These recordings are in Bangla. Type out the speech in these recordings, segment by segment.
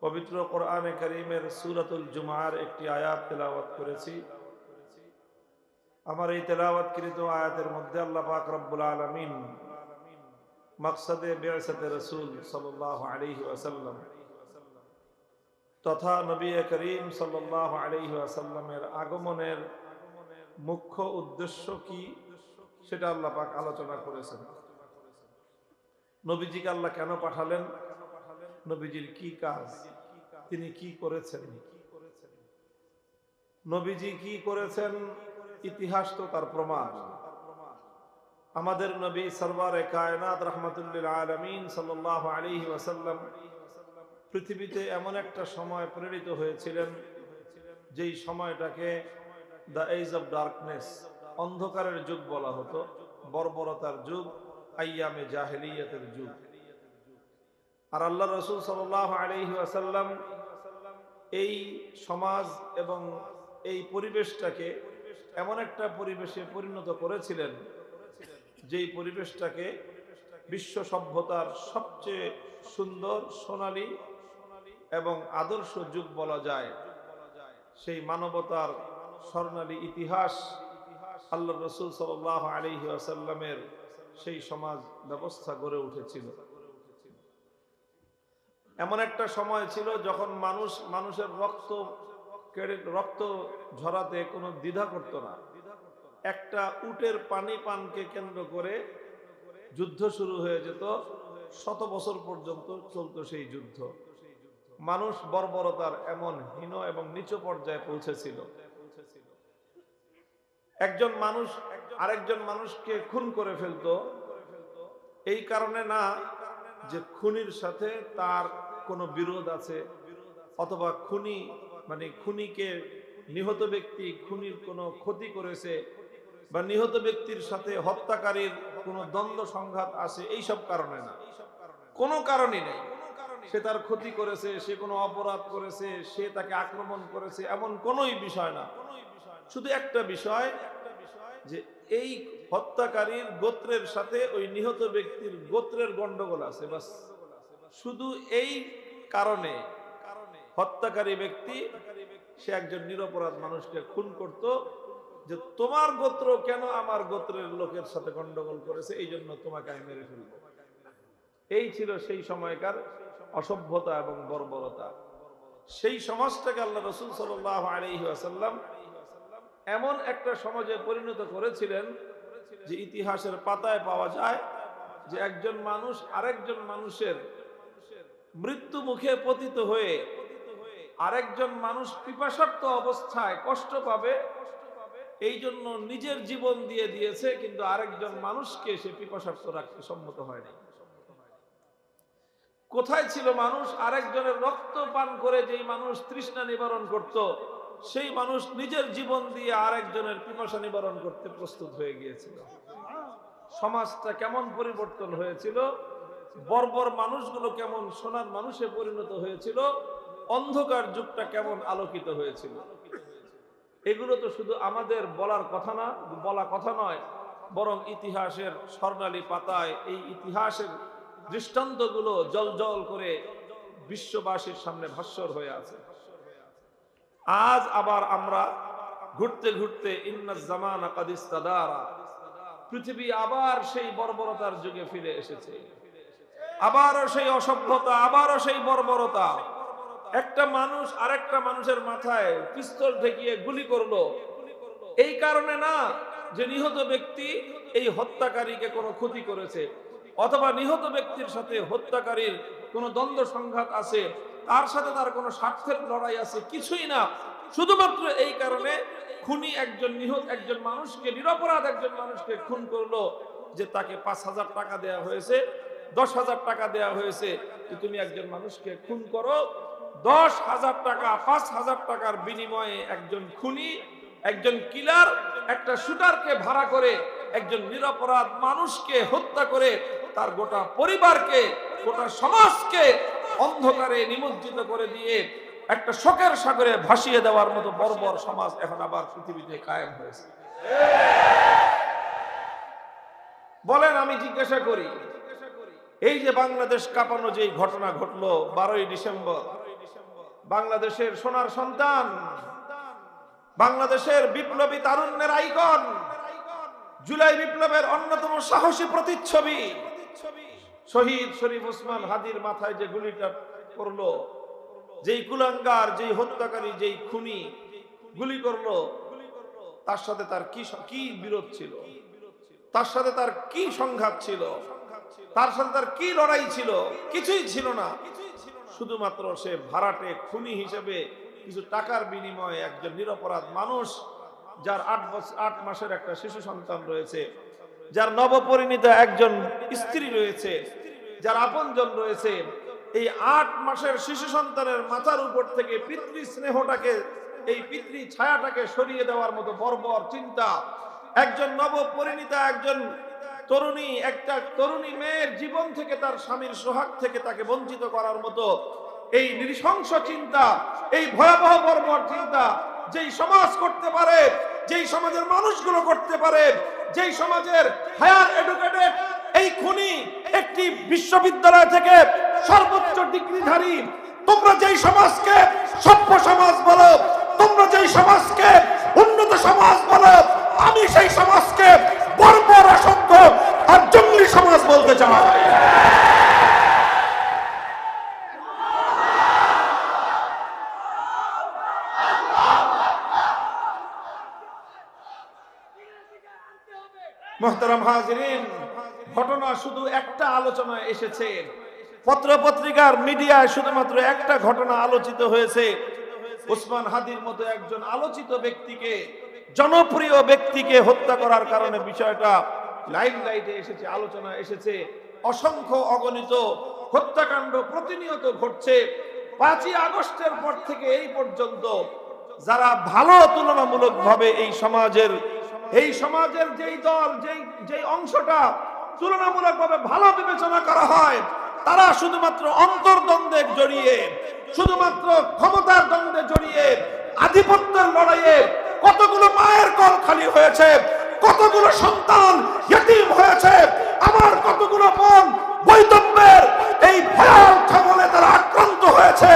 পবিত্র কোরআনে কারীমের সূরাতুল জুমার একটি আয়াত তেলাওয়াত করেছি। আমার এই তেলাওয়াতকৃত আয়াতের মধ্যে আল্লাহ পাক রব্বুল আলামিন মাকসাদে বিআসাতে রাসূল সাল্লাল্লাহু আলাইহি ওয়াসাল্লাম তথা নবী করিম সাল্লাল্লাহু আলাইহি ওয়াসাল্লামের আগমনের মুখ্য উদ্দেশ্য কি সেটা আল্লাহ পাক আলোচনা করেছেন। নবীজিকে আল্লাহ কেন পাঠালেন, নবীজির কি কাজ, তিনি কি করেছেন, নবীজি কি করেছেন, ইতিহাস তো তার প্রমাণ। আমাদের নবী সরওয়ারে কায়নাত রাহমাতুল আলামিন সাল্লাল্লাহু আলাইহি ওয়াসাল্লাম পৃথিবীতে এমন একটা সময় প্রেরিত হয়েছিলেন যেই সময়টাকে দ্য এজ অফ ডার্কনেস, অন্ধকারের যুগ বলা হতো, বর্বরতার যুগ, আইয়ামে জাহেলিয়াতের যুগ। আর আল্লাহ রাসূল সাল্লাল্লাহু আলাইহি ওয়াসাল্লাম এই সমাজ এবং এই পরিবেশটাকে এমন একটা পরিবেশে পরিণত করেছিলেন যেই পরিবেশটাকে বিশ্ব সভ্যতার সবচেয়ে সুন্দর, সোনালী এবং আদর্শ যুগ বলা যায়। সেই মানবতার স্বর্ণালী ইতিহাস আল্লাহ রাসূল সাল্লাল্লাহু আলাইহি ওয়াসাল্লামের সেই সমাজ ব্যবস্থা গড়ে উঠেছিল। এমন একটা সময় ছিল যখন মানুষের রক্ত ঝরাতে কোনো দ্বিধা করত না। একটা উটের পানি পানকে কেন্দ্র করে যুদ্ধ শুরু হয়ে যেত, 100 বছর পর্যন্ত চলতো সেই যুদ্ধ। মানুষ বর্বরতার এমন হীন এবং নিচু পর্যায়ে পৌঁছেছিল। একজন মানুষ আরেকজন মানুষকে খুন করে ফেলতো, এই কারণে না যে খুনির সাথে তার কোনো বিরোধ আছে, অথবা খুনিকে নিহত ব্যক্তি খুনির কোনো ক্ষতি করেছে, বা নিহত ব্যক্তির সাথে হত্যাকারীর কোনো দ্বন্দ্ব সংঘাত আছে, এইসব কারণে না, কোনো কারণই নেই। সে তার ক্ষতি করেছে, সে কোনো অপরাধ করেছে, সে তাকে আক্রমণ করেছে, এমন কোনোই বিষয় না। শুধু একটা বিষয়, যে এই হত্যাকারীর গোত্রের সাথে ওই নিহত ব্যক্তির গোত্রের গন্ডগোল আছে, বাস। শুধু এই কারণে হত্যাকারী ব্যক্তি সে একজন নিরপরাধ মানুষকে খুন করত, যে তোমার গোত্র কেন আমার গোত্রের লোকের সাথে গন্ডগোল করেছে, এই জন্য তোমাকে আমি মেরে ফেলব। এই ছিল সেই সময়কার অসভ্যতা এবং বর্বরতা। সেই সমাজটাকে আল্লাহ রাসূল সাল্লাল্লাহু আলাইহি ওয়াসাল্লাম এমন একটা সমাজে পরিণত করেছিলেন যে ইতিহাসের পাতায় পাওয়া যায় যে একজন মানুষ আরেকজন মানুষের মৃত্যু মুখে পতিত হয়ে আরেকজন মানুষ পিপাসার্ত অবস্থায় কষ্ট পাবে, এই জন্য নিজের জীবন দিয়ে দিয়েছে, কিন্তু আরেকজন মানুষকে সে পিপাসার্ত রাখতে সম্মত হয়নি। কোথায় ছিল মানুষ আরেকজনের রক্ত পান করে যেই মানুষ তৃষ্ণা নিবারণ করত, সেই মানুষ নিজের জীবন দিয়ে আরেকজনের পিপাসা নিবারণ করতে প্রস্তুত হয়ে গিয়েছিল। সমাজটা কেমন পরিবর্তন হয়েছিল, বর্বর মানুষগুলো কেমন সোনার মানুষে পরিণত হয়েছিল, অন্ধকার যুগটা কেমন আলোকিত হয়েছিল। এগুলো তো শুধু আমাদের বলা কথা নয়, বরং ইতিহাসের স্বর্ণালী পাতায় এই ইতিহাসের দৃষ্টান্তগুলো জল করে বিশ্ববাসীর সামনে ভাস্বর হয়ে আছে। আজ আবার আমরা ঘুরতে ঘুরতে ইন্নাজ জামানা কাদ ইস্তাদারা, পৃথিবী আবার সেই বর্বরতার যুগে ফিরে এসেছে। আবারও সেই অসভ্যতা, আবারও সেই বর্বরতা। একটা মানুষ আরেকটা মানুষের মাথায় পিস্তল ঠেকিয়ে গুলি করলো, এই কারণে না যে নিহত ব্যক্তি এই হত্যাকারীকে কোনো ক্ষতি করেছে, অথবা নিহত ব্যক্তির সাথে হত্যাকারীর কোনো দ্বন্দ্ব সংঘাত আছে, তার সাথে তার কোনো স্বার্থের লড়াই আছে, কিছুই না। শুধুমাত্র এই কারণে খুনি একজন মানুষকে, নিরপরাধ একজন মানুষকে খুন করলো যে তাকে 5,000 টাকা দেয়া হয়েছে, 10,000 টাকা দেয়া হয়েছে যে তুমি একজন মানুষকে খুন করো। 10,000 টাকা, 5,000 টাকার বিনিময়ে একজন খুনি, একজন কিলার একটা শুটারকে ভাড়া করে একজন নিরপরাধ মানুষকে হত্যা করে তার গোটা পরিবারকে, গোটা সমাজকে অন্ধকারে নিমজ্জিত করে দিয়ে একটা শোকের সাগরে ভাসিয়ে দেওয়ার মতো বর্বর সমাজ এখন আবার পৃথিবীতে কায়েম হয়েছে। বলেন, আমি জিজ্ঞাসা করি, এই যে বাংলাদেশ কাঁপানো যে ঘটনা ঘটলো 12ই ডিসেম্বর, বাংলাদেশের সোনার সন্তান, বাংলাদেশের বিপ্লবী তারুণ্যের আইকন, জুলাই বিপ্লবের অন্যতম সাহসী প্রতিচ্ছবি শহীদ শরীফ ওসমান হাদির মাথায় যে গুলিটা করলো, যেই কুলাঙ্গার, যেই হত্যাকারী, যেই খুনি গুলি করলো, তার সাথে তার কি বিরোধ ছিল, তার সাথে তার কি সংঘাত ছিল, তার সাথে তার কি লড়াই ছিল? কিছুই ছিল না। শুধুমাত্র সে ভাড়াটে খুনি হিসেবে কিছু টাকার বিনিময়ে একজন নিরপরাধ মানুষ, যার 8 মাসের একটা শিশু সন্তান রয়েছে, যার নবপরিণীতা একজন স্ত্রী রয়েছে, যার আপনজন রয়েছে, এই 8 মাসের শিশু সন্তানের মাথার উপর থেকে পিতৃ স্নেহটাকে, এই পিতৃ ছায়াটাকে সরিয়ে দেওয়ার মতো বর্বর চিন্তা একজন নবপরিণীতা, একজন তরুণী, একটা তরুণী মেয়ের জীবন থেকে, তার স্বামীর সোহাগ থেকে তাকে বঞ্চিত করার মতো এই নৃশংস চিন্তা, এই ভয়াবহ বর্বর চিন্তা যেই সমাজ করতে পারে, যেই সমাজের মানুষগুলো করতে পারে, যেই সমাজের হায়ার এডুকেটেড এই খুনি একটি বিশ্ববিদ্যালয় থেকে সর্বোচ্চ ডিগ্রিধারী, তোমরা যেই সমাজকে সভ্য সমাজ বলো, তোমরা যেই সমাজকে উন্নত সমাজ বলো, আমি সেই সমাজকে বর্বর, অসভ্য আর জঙ্গলি সমাজ বলতে চাই। মুহতারাম হাজিরিন, ঘটনা শুধু একটা আলোচনায় এসেছে, পত্র পত্রিকার মিডিয়ায় শুধুমাত্র একটা ঘটনা আলোচিত হয়েছে। ওসমান হাদির মতো একজন আলোচিত ব্যক্তিকে, জনপ্রিয় ব্যক্তিকে হত্যা করার কারণে বিষয়টা লাইমলাইটে এসেছে, আলোচনা এসেছে। অসংখ্য অগণিত হত্যাকাণ্ড প্রতিনিয়ত ঘটছে। 5ই আগস্টের পর থেকে এই পর্যন্ত যারা ভালো, তুলনামূলকভাবে এই সমাজের যেই দল, যেই অংশটা তুলনামূলকভাবে ভালো বিবেচনা করা হয়, তারা শুধুমাত্র অন্তর্দ্বন্দ্বে জড়িয়ে, শুধুমাত্র ক্ষমতার দ্বন্দ্বে জড়িয়ে, আধিপত্যের লড়াইয়ে কতগুলো মায়ের কল খালি হয়েছে, কতগুলো সন্তান ইতিম হয়েছে, আমার কতগুলো বোন বৈধব্যের এই ভয়াল ছাগলে তারা আক্রান্ত হয়েছে,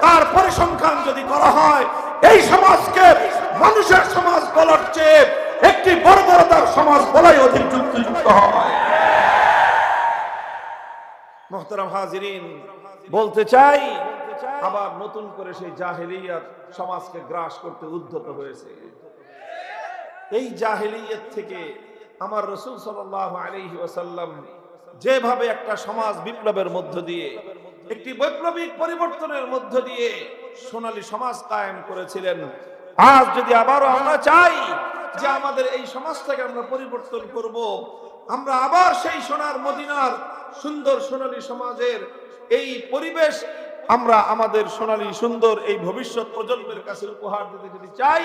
তার পরিসংখ্যান যদি করা হয়, এই সমাজকে মানুষের সমাজ বলার চেয়ে একটি বর্বরতার সমাজ বলাই অধিক যুক্তিযুক্ত হয়। মুহতারাম হাজিরিন, বলতে চাই, আবার নতুন করে সেই জাহেলিয়াত সমাজকে গ্রাস করতে উদ্যত হয়েছে। এই জাহেলিয়াত থেকে আমার রাসূল সাল্লাল্লাহু আলাইহি ওয়াসাল্লাম যেভাবে একটা সমাজ বিপ্লবের মধ্য দিয়ে, একটি বৈপ্লবিক পরিবর্তনের মধ্য দিয়ে সোনালী সমাজ কায়েম করেছিলেন, আজ যদি আবারও আমরা চাই যে আমাদের এই সমাজটাকে আমরা পরিবর্তন করব, আমরা আবার সেই সোনার মদিনার সুন্দর সোনালী সমাজের এই পরিবেশ আমরা আমাদের সোনালী সুন্দর এই ভবিষ্যৎ প্রজন্মের কাছে উপহার দিতে যদি চাই,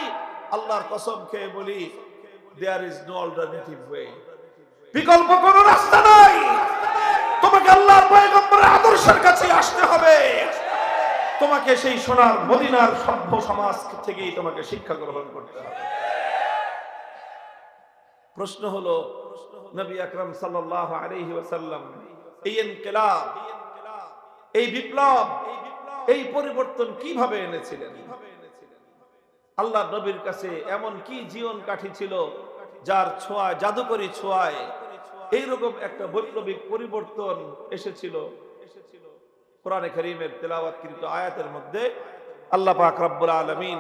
আল্লাহর কসম খেয়ে বলি, there is no alternative way, বিকল্প কোনো রাস্তা নাই। তোমাকে আল্লাহর পয়গম্বরের আদর্শের কাছে আসতে হবে, তোমাকে সেই সোনার মদিনার সভ্য সমাজ থেকেই তোমাকে শিক্ষা গ্রহণ করতে হবে। প্রশ্ন হলো, নবী আকরাম সাল্লাল্লাহু আলাইহি ওয়াসাল্লাম এই ইনকিলাব, এই বিপ্লব, এই পরিবর্তন কিভাবে এনেছিলেন? আল্লাহ নবীর কাছে এমন কি জীবন কাঠি ছিল যার ছোঁয়ায়, জাদুকরী ছোঁয়ায় এইরকম একটা বৈপ্লবিক পরিবর্তন এসেছিল? কোরআনে কারীমের তেলাওয়াতকৃত আয়াতের মধ্যে আল্লাহ পাক রব্বুল আলামিন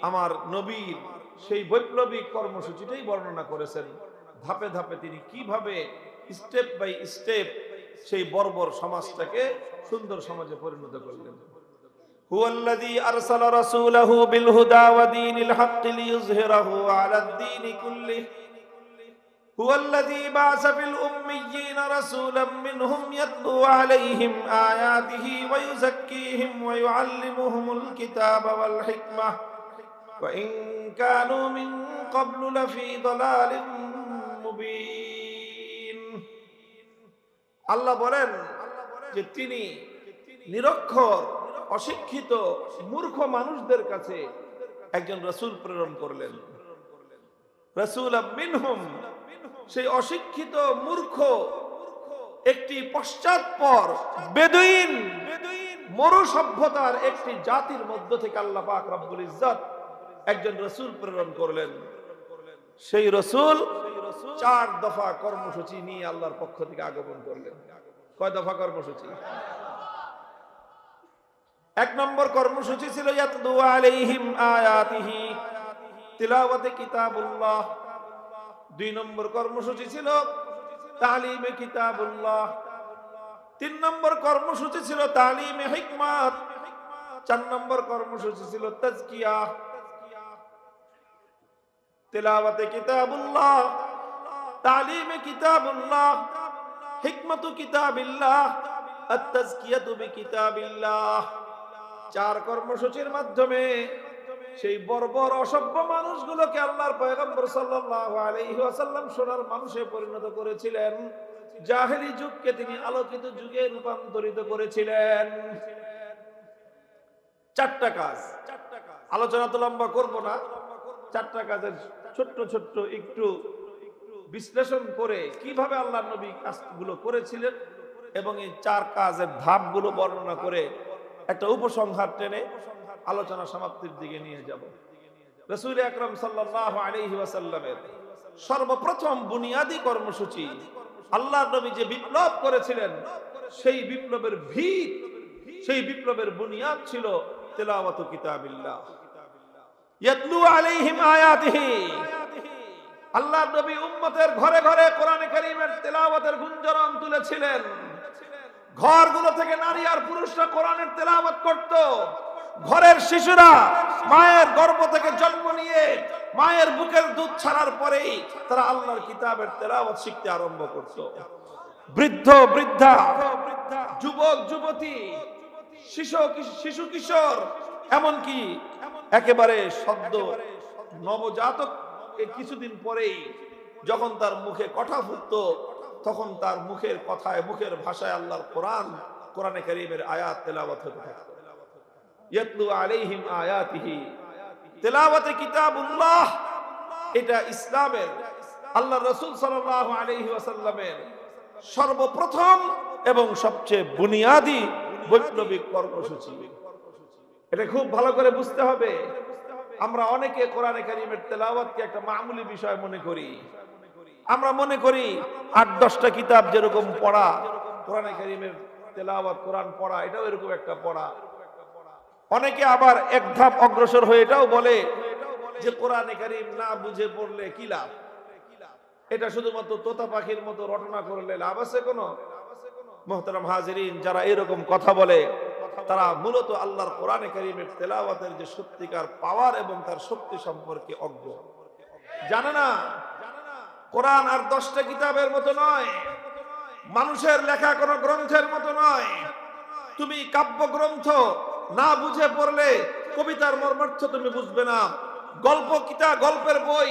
আমার নবীর সেই বৈপ্লবিক কর্মসূচিটাই বর্ণনা করেছেন। ধাপে ধাপে তিনি কিভাবে স্টেপ বাই স্টেপ সেই বর্বর সমাজটাকে সুন্দর সমাজে পরিণত করলেন। হুয়াল্লাযী আরসালা রাসূলাহু বিল হুদা ওয়া দীনিল হাক্কি লিইয়ুযহিরাহু আলাদ দীনি কুল্লিহি হুয়াল্লাযী বা'আসা ফিল উম্মিয়্যিনা রাসূলাম মিনহুম ইয়াতলু আলাইহিম আয়াতিহি ওয়া ইউযাক্কিহিম ওয়া ইউআল্লিমুহুমুল কিতাবা ওয়াল হিকমাহ ওয়া ইন কানু মিন ক্বাবলু লাফী দালালিন মুবিন। আল্লাহ বলেন যে তিনি নিরক্ষর, অশিক্ষিত, মূর্খ মানুষদের কাছে একজন রাসূল প্রেরণ করলেন। রাসূলাম মিনহুম, সেই অশিক্ষিত মূর্খ একটি পশ্চাৎপর বেদুইন মরু সভ্যতার একটি জাতির মধ্য থেকে আল্লাহ পাক রব্বুল ইজ্জত একজন রাসূল প্রেরণ করলেন। সেই রাসূল 4 দফা কর্মসূচি নিয়ে আল্লাহর পক্ষ থেকে আগমন করলেন। কয় দফা কর্মসূচি? 1 নম্বর কর্মসূচি ছিল ইয়াতলু আলাইহিম আয়াতিহি, তিলাওয়াতে কিতাবুল্লাহ। 2 নম্বর কর্মসূচি ছিল তালিমে কিতাবুল্লাহ। 3 নম্বর কর্মসূচি ছিল তালিমে হিকমাত। 4 নম্বর কর্মসূচি ছিল তাজকিয়া। তিলাওয়াতে কিতাবুল্লাহ, তালিমে কিতাবুল্লাহ, হিকমাতু কিতাবিল্লাহ, আত-তাজকিয়াতু বিকিতাবিল্লাহ। 4 কর্মসূচির মাধ্যমে সেই বর্বর অসভ্য মানুষগুলোকে আল্লাহর পয়গম্বর সাল্লাল্লাহু আলাইহি ওয়াসাল্লাম সোনার মানুষে পরিণত করেছিলেন। জাহেলি যুগকে তিনি আলোকিত যুগে রূপান্তরিত করেছিলেন। 4টা কাজ। আলোচনা তো লম্বা করব না। 4টা কাজের ছোট্ট ছোট্ট একটু বিশ্লেষণ করে কিভাবে আল্লাহর নবী কাজগুলো করেছিলেন এবং এই 4 কাজের ধাপগুলো বর্ণনা করে একটা উপসংহার টেনে আলোচনা সমাপ্তির দিকে নিয়ে যাব। রাসূল আকরাম সাল্লাল্লাহু আলাইহি ওয়াসাল্লামের সর্বপ্রথম বুনিয়াদি কর্মসূচি, আল্লাহর নবী যে বিপ্লব করেছিলেন, সেই বিপ্লবের ভিত, সেই বিপ্লবের বুনিয়াদ ছিল তিলাওয়াতু কিতাবিল্লাহ, ইয়াতলু আলাইহিম আয়াতিহি। আল্লাহর নবী উম্মতের ঘরে ঘরে কোরআনে কারীমের তেলাওয়াতের গুঞ্জরণ তুলেছিলেন। ঘরগুলো থেকে নারী আর পুরুষরা কোরআনের তেলাওয়াত করত। ঘরের শিশুরা মায়ের গর্ভ থেকে জন্ম নিয়ে মায়ের বুকের দুধ ছাড়ার পরেই তারা আল্লাহর কিতাবের তেলাওয়াত শিখতে আরম্ভ করত। বৃদ্ধ বৃদ্ধা, যুবক যুবতী, শিশু কিশোর, এমনকি একেবারে সদ্য নবজাতক কিছুদিন পরেই যখন তার মুখে কথা ফুটতো, তখন তার মুখের কথায়, মুখের ভাষায় আল্লাহর কোরআনে কারীমের আয়াত তেলাওয়াত হতে থাকত। ইয়াতলু আলাইহিম আয়াতিহি, তেলাওয়াতে কিতাবুল্লাহ। এটা ইসলামের, আল্লাহর রাসূল সাল্লাল্লাহু আলাইহি ওয়াসাল্লামের সর্বপ্রথম এবং সবচেয়ে বুনিয়াদি বৈপ্লবিক কর্মসূচি। এটা খুব ভালো করে বুঝতে হবে। আমরা অনেকে কোরআনে কারীমের তেলাওয়াতকে একটা মামুলি বিষয় মনে করি। আমরা মনে করি 8-10টা কিতাব যেরকম পড়া, কোরআনে কারীমের তেলাওয়াত, কোরআন পড়া, এটাও এরকম একটা পড়া। অনেকে আবার এক ধাপ অগ্রসর হয়ে এটাও বলে যে কোরআনে কারীম না বুঝে পড়লে কি লাভ, এটা শুধুমাত্র তোতা পাখির মতো রটনা করলে লাভ আছে কোনো? মুহতারাম হাজিরিন, যারা এরকম কথা বলে তারা মূলত আল্লাহর কোরআনে কারীমের তেলাওয়াতের যে সত্যিকার পাওয়ার এবং তার শক্তি সম্পর্কে অজ্ঞ, জানে না। কোরআন আর 10টা কিতাবের মতো নয়, মানুষের লেখা কোনো গ্রন্থের মতো নয়। তুমি কাব্যগ্রন্থ না বুঝে পড়লে কবিতার মর্মার্থ তুমি বুঝবে না। গল্পের বই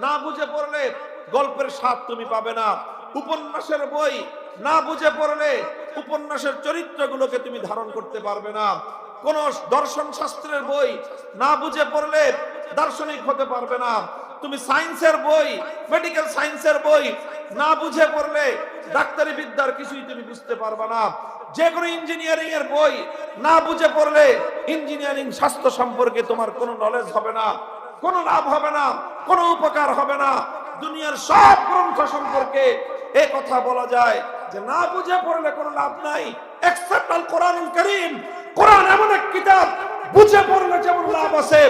না বুঝে পড়লে গল্পের স্বাদ তুমি পাবে না। উপন্যাসের বই না বুঝে পড়লে উপন্যাসের চরিত্রগুলোকে তুমি ধারণ করতে পারবে না। কোন দর্শন শাস্ত্রের বই না বুঝে পড়লে দার্শনিক হতে পারবে না। তুমি সায়েন্সের বই, মেডিকেল সায়েন্সের বই না বুঝে পড়লে ডাক্তারি বিদ্যার কিছুই তুমি বুঝতে পারবে না। যে কোনো ইঞ্জিনিয়ারিং এর বই না বুঝে পড়লে ইঞ্জিনিয়ারিং শাস্ত্র সম্পর্কে তোমার কোনো নলেজ হবে না, কোনো লাভ হবে না, কোনো উপকার হবে না। দুনিয়ার সব গ্রন্থ সম্পর্কে এই কথা বলা যায় যে না বুঝে পড়লে কোনো লাভ নাই, এক্সেপ্ট আল কোরআনুল কারীম। কোরআন এমন এক কিতাব, বুঝে পড়লে যেমন লাভ আছে,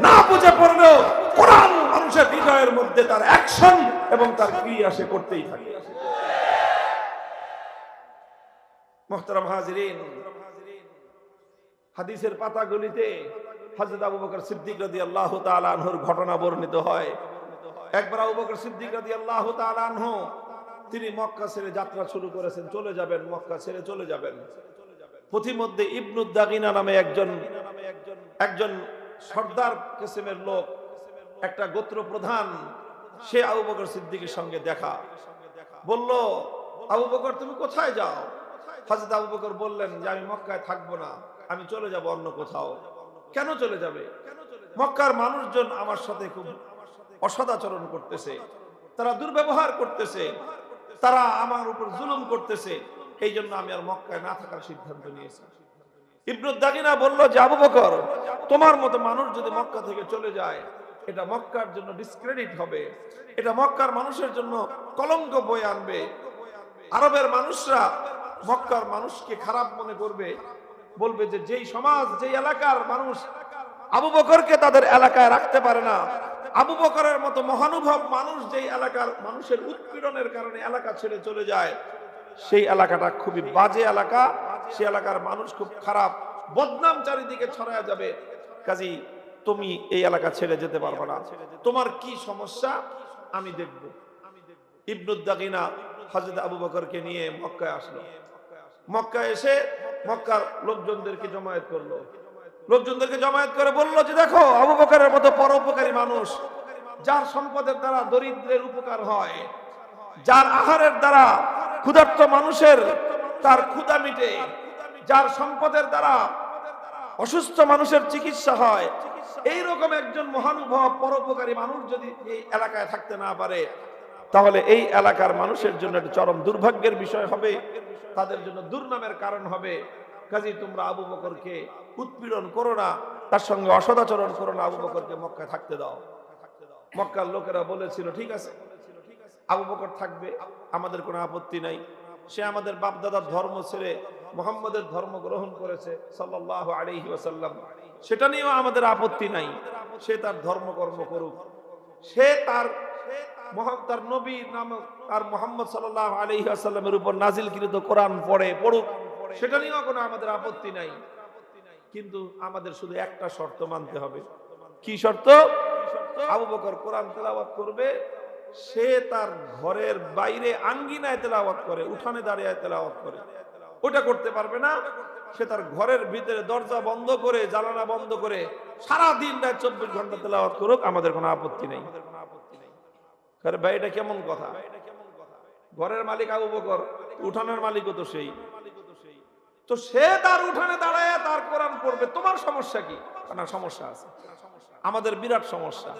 না বুঝে পড়লেও কোরআন মানুষের হৃদয়ের মধ্যে তার অ্যাকশন এবং তার ক্রিয়া সে করতেই থাকে। মুহতারাম হাজিরিন, হাদিসের পাতাগুলিতে হযরত আবু বকর সিদ্দিক রাদিয়াল্লাহু তাআলা আনহুর ঘটনা বর্ণিত হয়। একবার আবু বকর সিদ্দিক রাদিয়াল্লাহু তাআলা আনহু তিনি মক্কা ছেড়ে যাত্রা শুরু করেছেন, চলে যাবেন, মক্কা ছেড়ে চলে যাবেন। পথিমধ্যে ইবনু দাগিনা নামে একজন সর্দার কিসমের লোক, একটা গোত্র প্রধান, সে আবু বকর সিদ্দিকের সঙ্গে দেখা, বলল, আবু বকর তুমি কোথায় যাও? হযরত আবু বকর বললেন যে আমি মক্কায় থাকবো না, আমি চলে যাব অন্য কোথাও। কেন চলে যাবে? মক্কার মানুষজন আমার সাথে খুব অসদাচরণ করতেছে, তারা দুর্ব্যবহার করতেছে, তারা আমার উপর জুলুম করতেছে, এই জন্য আমি আর মক্কায় না থাকার সিদ্ধান্ত নিয়েছি। ইবনু দাগিনা বলল যে আবু বকর, তোমার মতো মানুষ যদি মক্কা থেকে চলে যায়, এটা মক্কার জন্য ডিসক্রেডিট হবে, এটা মক্কার মানুষের জন্য কলঙ্ক বয়ে আনবে। আরবের মানুষরা মক্কার মানুষকে খারাপ মনে করবে, বলবে যে যেই সমাজ, যেই এলাকার মানুষ আবু বকরকে তাদের এলাকায় রাখতে পারে না, আবু বকরের মতো মহানুভব মানুষ যেই এলাকার মানুষের উৎপীড়নের কারণে এলাকা ছেড়ে চলে যায়, সেই এলাকাটা খুবই বাজে এলাকা, সেই এলাকার মানুষ খুব খারাপ, বদনাম চারিদিকে ছড়ায়া যাবে। কাজী তুমি এই এলাকা ছেড়ে যেতে পারবে না, তোমার কি সমস্যা আমি দেখব। ইবনু দাগিনা হযরত আবু বকরকে নিয়ে মক্কায় আসলো। মক্কায় এসে মক্কার লোকজনদেরকে জমায়েত করলো। লোকজনদেরকে জমায়েত করে বলল যে দেখো, আবু বকরের মতো পরোপকারী মানুষ, যার সম্পদের দ্বারা দরিদ্রের উপকার হয়, যার আহারের দ্বারা ক্ষুধার্ত মানুষের তার ক্ষুধা মিটে, যার সম্পদের দ্বারা অসুস্থ মানুষের চিকিৎসা হয়, এইরকম একজন মহানুভব পরোপকারী মানুষ যদি এই এলাকায় থাকতে না পারে, তাহলে এই এলাকার মানুষের জন্য একটা চরম দুর্ভাগ্যের বিষয় হবে, তাদের জন্য দুর্নামের কারণ হবে। কাজী তোমরা আবু বকরকে উৎপীড়ন করো না, তার সঙ্গে অসদাচরণ করো না, আবু বকরকে মক্কায় থাকতে দাও। মক্কার লোকেরা বলেছিল ঠিক আছে, আবু বকর থাকবে, আমাদের কোনো আপত্তি নাই। সে আমাদের বাপদাদার ধর্ম ছেড়ে মুহাম্মদের ধর্ম গ্রহণ করেছে সাল্লাল্লাহু আলাইহি ওয়াসাল্লাম, সেটা নিয়েও আমাদের আপত্তি নাই। সে তার ধর্মকর্ম করুক, সে তার নবী নামক তার মুহাম্মদ সাল্লাল্লাহু আলাইহি ওয়াসাল্লামের উপর নাজিলকৃত কোরআন পড়ুক, সেটা নিয়েও কোনো আমাদের আপত্তি নাই। কিন্তু আমাদের শুধু একটা শর্ত মানতে হবে। কি শর্ত? আবু বকর কোরআন তেলাওয়াত করবে, সে তার ঘরের বাইরে আঙ্গিনায় তেলাওয়াত করে, উঠানে দাঁড়িয়ে তেলাওয়াত করে, ওটা করতে পারবে না। সে তার ঘরের ভিতরে দরজা বন্ধ করে, জানালা বন্ধ করে সারা দিন রাত 24 ঘন্টা তেলাওয়াত করুক, আমাদের কোনো আপত্তি নেই। আরে ভাই, এটা কেমন কথা? ঘরের মালিক আবু বকর, উঠানের মালিকও তো সেই। তো সে তার উঠানে দাঁড়ায় তার কোরআন পড়বে, তোমার সমস্যা কি? না, সমস্যা আছে, আমাদের বিরাট সমস্যা।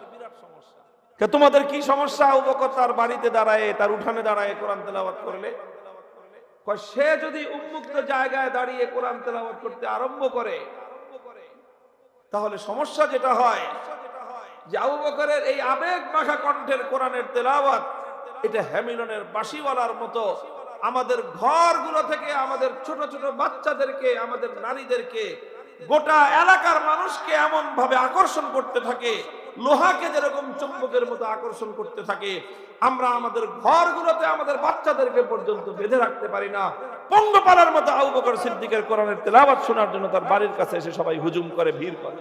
তোমাদের কি সমস্যা? আবু বকর তার বাড়িতে দাঁড়ায়, তার উঠানে দাঁড়ায় কোরআন তেলাওয়াত করলে, সে যদি উন্মুক্ত জায়গায় দাঁড়িয়ে কোরআন তেলাওয়াত করতে আরম্ভ করে, তাহলে সমস্যা যেটা হয় যে আবু বকরের এই আবেগ মাখা কণ্ঠের কোরআনের তেলাওয়াত, এটা হ্যামিলনের বাঁশিওয়ালার মতো আমাদের ঘরগুলো থেকে আমাদের ছোট ছোট বাচ্চাদেরকে, আমাদের নারীদেরকে, গোটা এলাকার মানুষকে এমন ভাবে আকর্ষণ করতে থাকে, লোহাকে যেরকম চুম্বকের মতো আকর্ষণ করতে থাকে। আমরা আমাদের ঘরগুলোতে আমাদের বাচ্চাদেরকে পর্যন্ত বেঁধে রাখতে পারি না। পঙ্গপালের মতো আবু বকর সিদ্দিকের কোরআনের তেলাওয়াত শোনার জন্য তার বাড়ির কাছে এসে সবাই হুজুম করে, ভিড় করে।